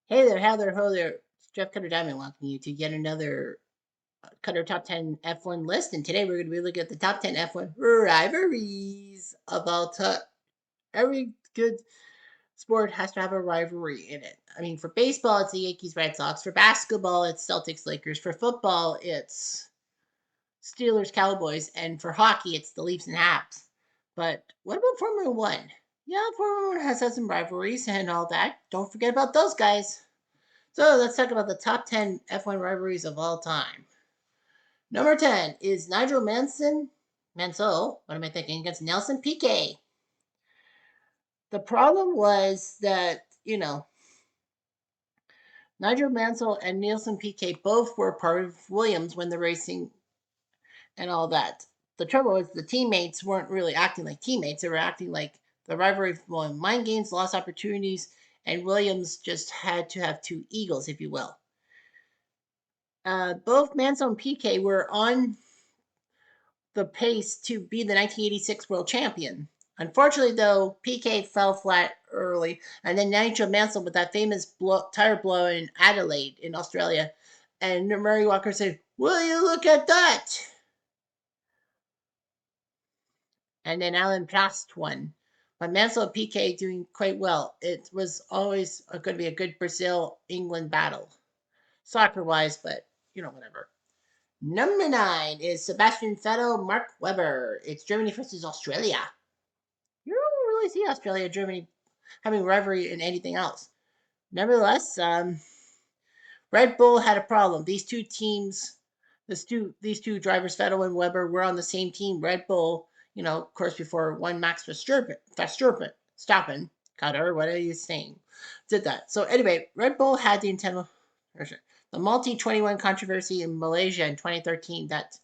Hey there, how there, ho there. It's Jeff Cutter Diamond welcoming you to yet another Cutter Top 10 F1 list. And today we're going to be looking at the top 10 F1 rivalries of all time. Every good sport has to have a rivalry in it. I mean, for baseball, it's the Yankees Red Sox. For basketball, it's Celtics Lakers. For football, it's Steelers Cowboys. And for hockey, it's the Leafs and Habs. But what about Formula One? Yeah, Formula One has had some rivalries and all that. Don't forget about those guys. So let's talk about the top 10 F1 rivalries of all time. Number 10 is Nigel Mansell, what am I thinking, against Nelson Piquet. The problem was that, Nigel Mansell and Nelson Piquet both were part of Williams when they're racing and all that. The trouble was the teammates weren't really acting like teammates. They were acting like the rivalry won mind games, lost opportunities, and Williams just had to have two eagles, if you will. Both Mansell and Piquet were on the pace to be the 1986 world champion. Unfortunately, though, Piquet fell flat early, and then Nigel Mansell with that famous tire blow in Adelaide in Australia. And Murray Walker said, "Will you look at that?" And then Alan Prost won. But Mansell and Piquet doing quite well. It was always going to be a good Brazil England battle, soccer wise, but whatever. Number 9 is Sebastian Vettel, Mark Webber. It's Germany versus Australia. You don't really see Australia, Germany having rivalry in anything else. Nevertheless, Red Bull had a problem. These two teams, these two drivers, Vettel and Webber, were on the same team. Red Bull, of course, before one Max Verstappen, Cutter, what are you saying? Did that. So anyway, Red Bull had the multi 21 controversy in Malaysia in 2013 that,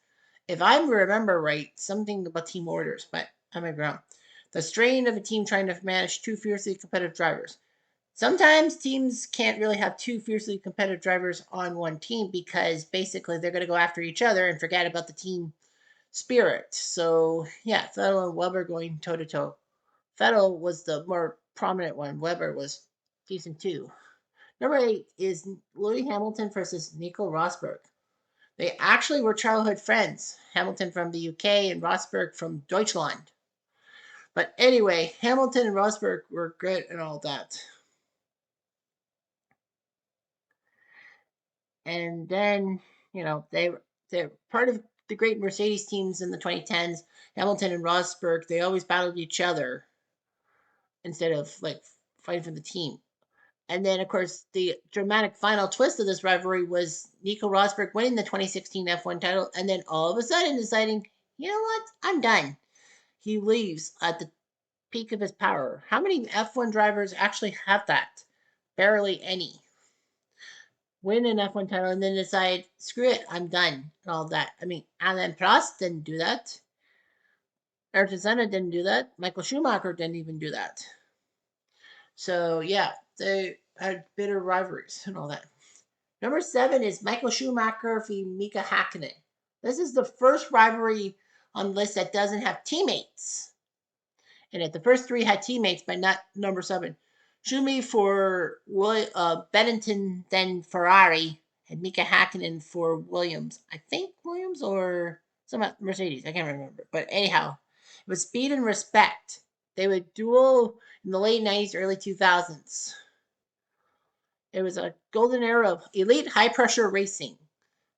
if I remember right, something about team orders, but I might be wrong. The strain of a team trying to manage two fiercely competitive drivers. Sometimes teams can't really have two fiercely competitive drivers on one team because basically they're going to go after each other and forget about the team spirit. So, yeah, Vettel and Weber going toe to toe. Vettel was the more prominent one, Weber was decent too. Number 8 is Lewis Hamilton versus Nico Rosberg. They actually were childhood friends. Hamilton from the UK and Rosberg from Deutschland. But anyway, Hamilton and Rosberg were good and all that. And then, they're part of the great Mercedes teams in the 2010s. Hamilton and Rosberg, they always battled each other instead of like fighting for the team. And then, of course, the dramatic final twist of this rivalry was Nico Rosberg winning the 2016 F1 title and then all of a sudden deciding, you know what, I'm done. He leaves at the peak of his power. How many F1 drivers actually have that? Barely any. Win an F1 title and then decide, screw it, I'm done, and all that. I mean, Alain Prost didn't do that. Ayrton Senna didn't do that. Michael Schumacher didn't even do that. So, yeah, they had bitter rivalries and all that. Number 7 is Michael Schumacher v. Mika Hakkinen. This is the first rivalry on the list that doesn't have teammates in it. The first three had teammates, but not number 7. Schumi for Benetton, then Ferrari, and Mika Hakkinen for Williams. I think Williams or some Mercedes. I can't remember. But anyhow, it was speed and respect. They would duel in the late 90s, early 2000s. It was a golden era of elite high pressure racing.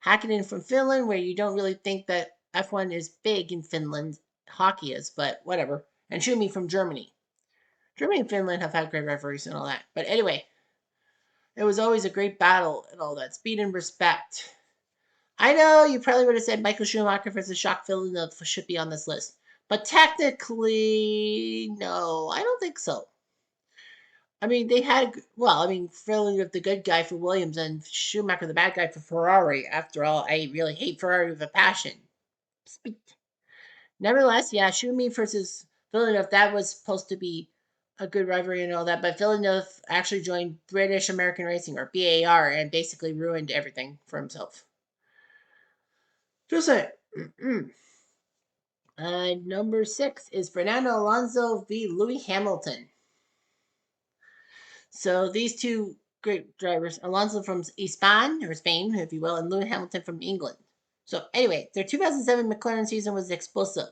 Hakkinen from Finland, where you don't really think that F1 is big in Finland. Hockey is, but whatever. And Schumi from Germany. Germany and Finland have had great referees and all that. But anyway, it was always a great battle and all that. Speed and respect. I know you probably would have said Michael Schumacher versus Jacques Villeneuve should be on this list. But technically, no, I don't think so. I mean, they had, well, I mean, Villeneuve the good guy for Williams and Schumacher the bad guy for Ferrari. After all, I really hate Ferrari with a passion. Nevertheless, yeah, Schumi versus Villeneuve, that was supposed to be a good rivalry and all that, but Villeneuve actually joined British American Racing, or BAR, and basically ruined everything for himself. Just saying. Number 6 is Fernando Alonso v. Lewis Hamilton. So these two great drivers. Alonso from Spain, or Spain, if you will, and Lewis Hamilton from England. So anyway, their 2007 McLaren season was explosive.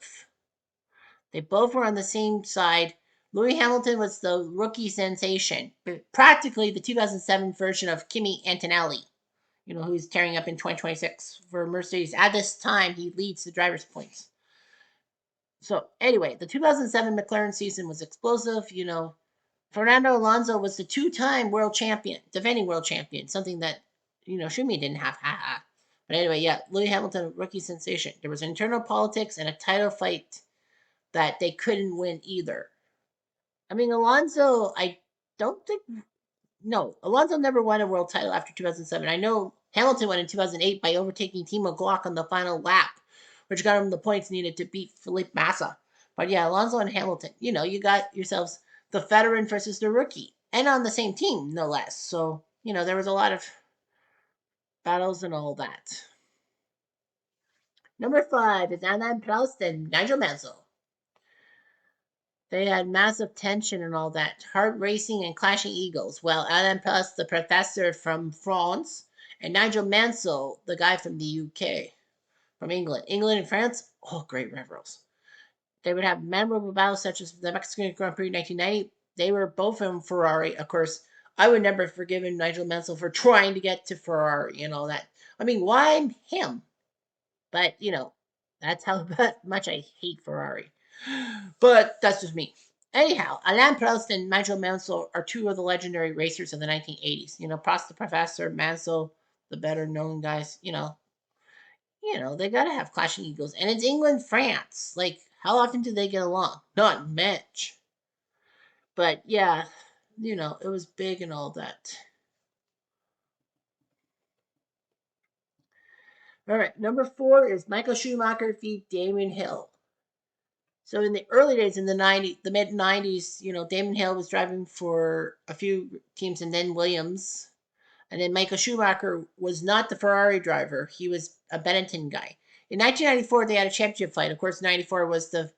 They both were on the same side. Lewis Hamilton was the rookie sensation, but practically the 2007 version of Kimi Antonelli, who's tearing up in 2026 for Mercedes. At this time, he leads the driver's points. So anyway, the 2007 McLaren season was explosive. Fernando Alonso was the two-time world champion, defending world champion, something that, Schumi didn't have. But anyway, yeah, Lewis Hamilton, rookie sensation. There was internal politics and a title fight that they couldn't win either. I mean, Alonso, I don't think, no, Alonso never won a world title after 2007. I know Hamilton won in 2008 by overtaking Timo Glock on the final lap, which got him the points needed to beat Felipe Massa. But yeah, Alonso and Hamilton, you got yourselves the veteran versus the rookie, and on the same team, no less. So, there was a lot of battles and all that. Number 5 is Alain Prost and Nigel Mansell. They had massive tension and all that, hard racing and clashing egos. Well, Alain Prost, the professor from France, and Nigel Mansell, the guy from the UK, from England. England and France, great rivals. They would have memorable battles such as the Mexican Grand Prix 1990. They were both in Ferrari. Of course, I would never forgive Nigel Mansell for trying to get to Ferrari and all that. I mean, why him? But, that's how much I hate Ferrari. But that's just me. Anyhow, Alain Prost and Nigel Mansell are two of the legendary racers of the 1980s. Prost the professor, Mansell the better known guys. They gotta have clashing egos, and it's England, France. Like, how often do they get along? Not much. But yeah, it was big and all that. All right, number 4 is Michael Schumacher v. Damon Hill. So in the early days, in the mid 90s, Damon Hill was driving for a few teams and then Williams. And then Michael Schumacher was not the Ferrari driver. He was a Benetton guy. In 1994, they had a championship fight. Of course, 94 was the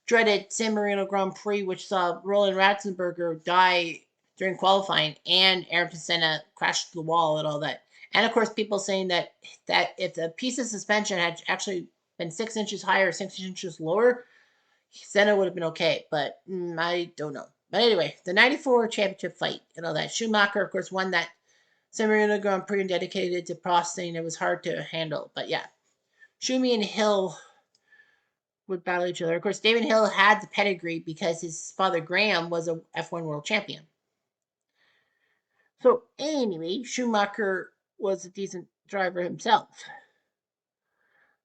dreaded San Marino Grand Prix, which saw Roland Ratzenberger die during qualifying, and Ayrton Senna crashed the wall and all that. And of course, people saying that if the piece of suspension had actually been 6 inches higher, 6 inches lower, Senna would have been okay. But I don't know. But anyway, the 94 championship fight and all that. Schumacher, of course, won that San Marino Grand Prix and dedicated to Prost, saying it was hard to handle. But yeah, Schumi and Hill would battle each other. Of course, David Hill had the pedigree because his father Graham was a F1 world champion. So anyway, Schumacher was a decent driver himself.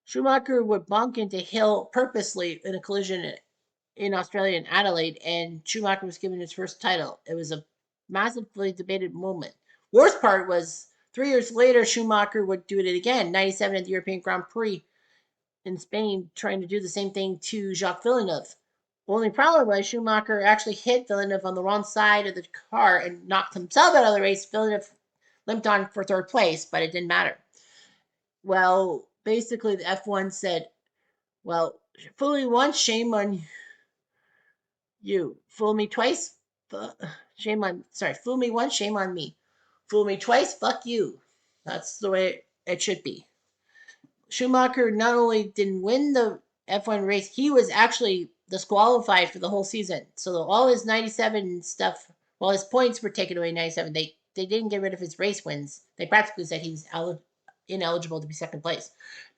Schumacher would bonk into Hill purposely in a collision in Australia and Adelaide, and Schumacher was given his first title. It was a massively debated moment. Worst part was 3 years later, Schumacher would do it again, 97 at the European Grand Prix in Spain, trying to do the same thing to Jacques Villeneuve. Only problem was Schumacher actually hit Villeneuve on the wrong side of the car and knocked himself out of the race. Villeneuve limped on for third place, but it didn't matter. Well, basically, the F1 said, well, fool me once, shame on you. Fool me twice, fool me once, shame on me. Fool me twice, fuck you. That's the way it should be. Schumacher not only didn't win the F1 race, he was actually disqualified for the whole season. So all his 97 stuff, well, his points were taken away in 97. They didn't get rid of his race wins. They practically said he was ineligible to be second place.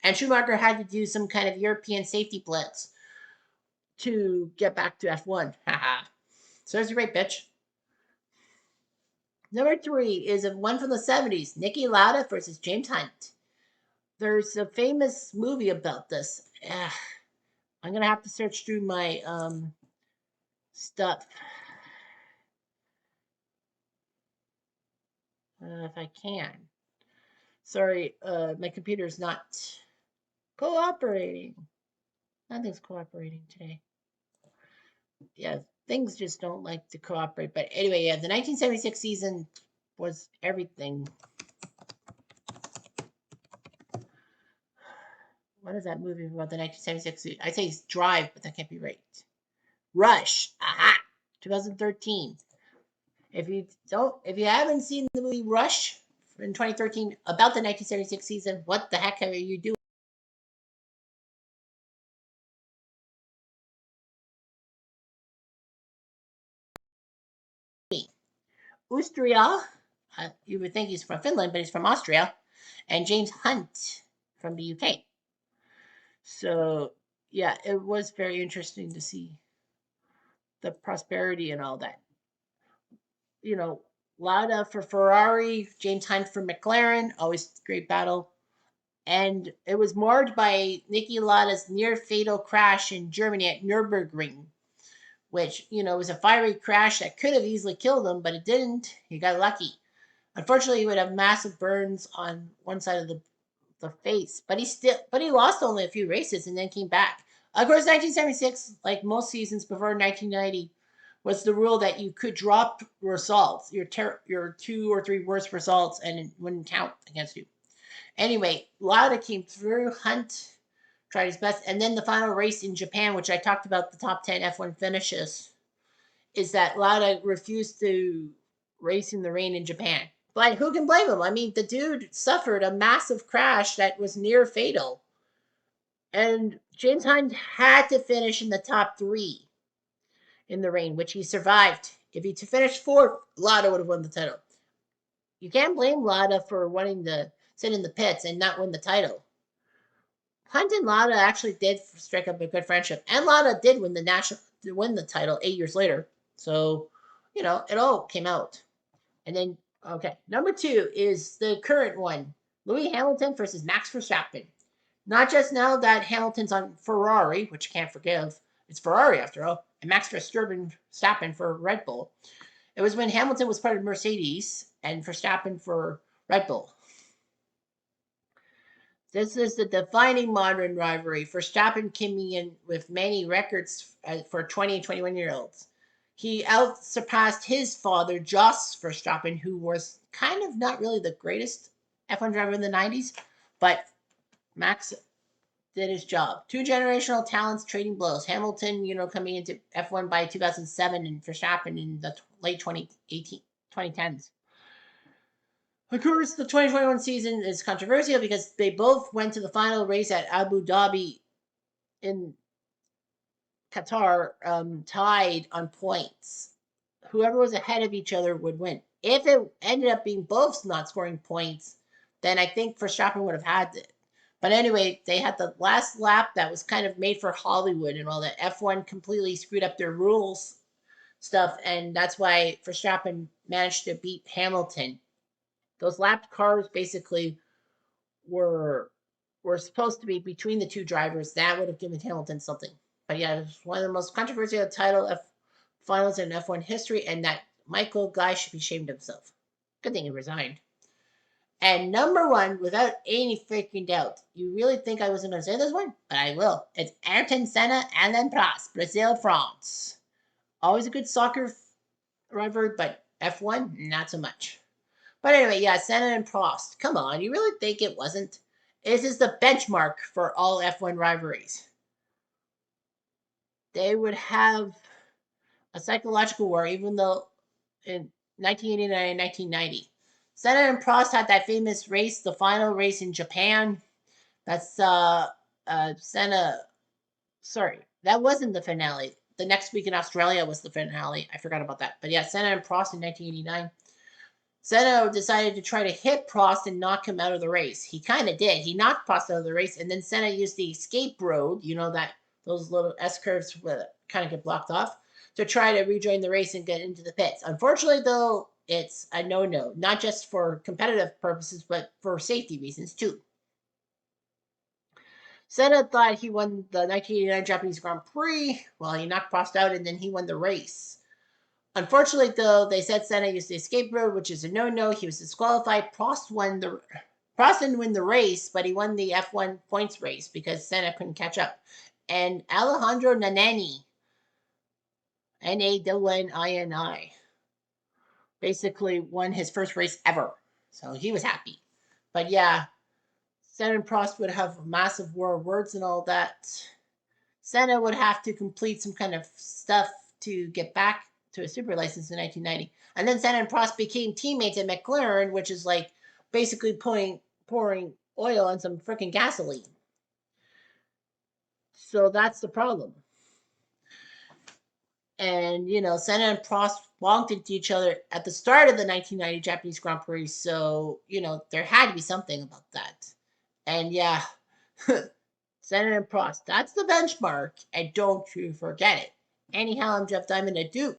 And Schumacher had to do some kind of European safety blitz to get back to F1. Haha. So there's your right, bitch. Number 3 is one from the 70s, Niki Lauda versus James Hunt. There's a famous movie about this. I'm going to have to search through my stuff. If I can. Sorry, my computer's not cooperating. Nothing's cooperating today. Yeah, things just don't like to cooperate. But anyway, yeah, the 1976 season was everything. What is that movie about the 1976 season? I say Drive, but that can't be right. Rush. Aha! 2013. if you haven't seen the movie Rush in 2013 about the 1976 season, what the heck are you doing? Austria, you would think he's from Finland, but he's from Austria, and James Hunt from the UK. So yeah, it was very interesting to see the prosperity and all that. You know, Lauda for Ferrari, James Hunt for McLaren, always great battle. And it was marred by Niki Lauda's near fatal crash in Germany at Nürburgring, which, was a fiery crash that could have easily killed him, but it didn't. He got lucky. Unfortunately, he would have massive burns on one side of the face, but he lost only a few races and then came back. Of course, 1976, like most seasons before 1990, was the rule that you could drop results, your two or three worst results, and it wouldn't count against you. Anyway, Lauda came through. Hunt tried his best, and then the final race in Japan, which I talked about the top 10 F1 finishes, is that Lauda refused to race in the rain in Japan. But who can blame him? I mean, the dude suffered a massive crash that was near fatal. And James Hunt had to finish in the top three in the rain, which he survived. If he finished fourth, Lauda would have won the title. You can't blame Lauda for wanting to sit in the pits and not win the title. Hunt and Lauda actually did strike up a good friendship, and Lauda did win the title 8 years later. So, it all came out. And then, okay, number two is the current one: Lewis Hamilton versus Max Verstappen. Not just now that Hamilton's on Ferrari, which you can't forgive. It's Ferrari after all, and Max Verstappen for Red Bull. It was when Hamilton was part of Mercedes and Verstappen for Red Bull. This is the defining modern rivalry. Verstappen coming in with many records for 20 and 21-year-olds. He out surpassed his father, Jos Verstappen, who was kind of not really the greatest F1 driver in the 90s, but Max did his job. Two generational talents trading blows. Hamilton, coming into F1 by 2007, and Verstappen in the late 2010s. Of course, the 2021 season is controversial because they both went to the final race at Abu Dhabi in Qatar, tied on points. Whoever was ahead of each other would win. If it ended up being both not scoring points, then I think Verstappen would have had it. But anyway, they had the last lap that was kind of made for Hollywood and all that. F1 completely screwed up their rules stuff, and that's why Verstappen managed to beat Hamilton. Those lapped cars basically were were supposed to be between the two drivers. That would have given Hamilton something. But yeah, it was one of the most controversial title F finals in F1 history, and that Michael Guy should be ashamed of himself. Good thing he resigned. And number one, without any freaking doubt, you really think I wasn't going to say this one? But I will. It's Ayrton Senna and then Prost, Brazil, France. Always a good soccer rivalry, but F1, not so much. But anyway, yeah, Senna and Prost. Come on, you really think it wasn't? This is the benchmark for all F1 rivalries. They would have a psychological war, even though in 1989 and 1990. Senna and Prost had that famous race, the final race in Japan. That's Senna. Sorry, that wasn't the finale. The next week in Australia was the finale. I forgot about that. But yeah, Senna and Prost in 1989. Senna decided to try to hit Prost and knock him out of the race. He kind of did. He knocked Prost out of the race, and then Senna used the escape road, that those little S curves kind of get blocked off, to try to rejoin the race and get into the pits. Unfortunately, though, it's a no-no, not just for competitive purposes, but for safety reasons too. Senna thought he won the 1989 Japanese Grand Prix. Well, he knocked Prost out, and then he won the race. Unfortunately, though, they said Senna used the escape road, which is a no-no. He was disqualified. Prost didn't win the race, but he won the F1 points race because Senna couldn't catch up. And Alejandro Nannini, Nannini, basically won his first race ever. So he was happy. But yeah, Senna and Prost would have a massive war of words and all that. Senna would have to complete some kind of stuff to get back to a super license in 1990. And then Senna and Prost became teammates at McLaren, which is like basically pouring oil on some freaking gasoline. So that's the problem. And Senna and Prost bumped into each other at the start of the 1990 Japanese Grand Prix. So there had to be something about that. And yeah, Senna and Prost, that's the benchmark, and don't you forget it. Anyhow, I'm Jeff Diamond at Duke.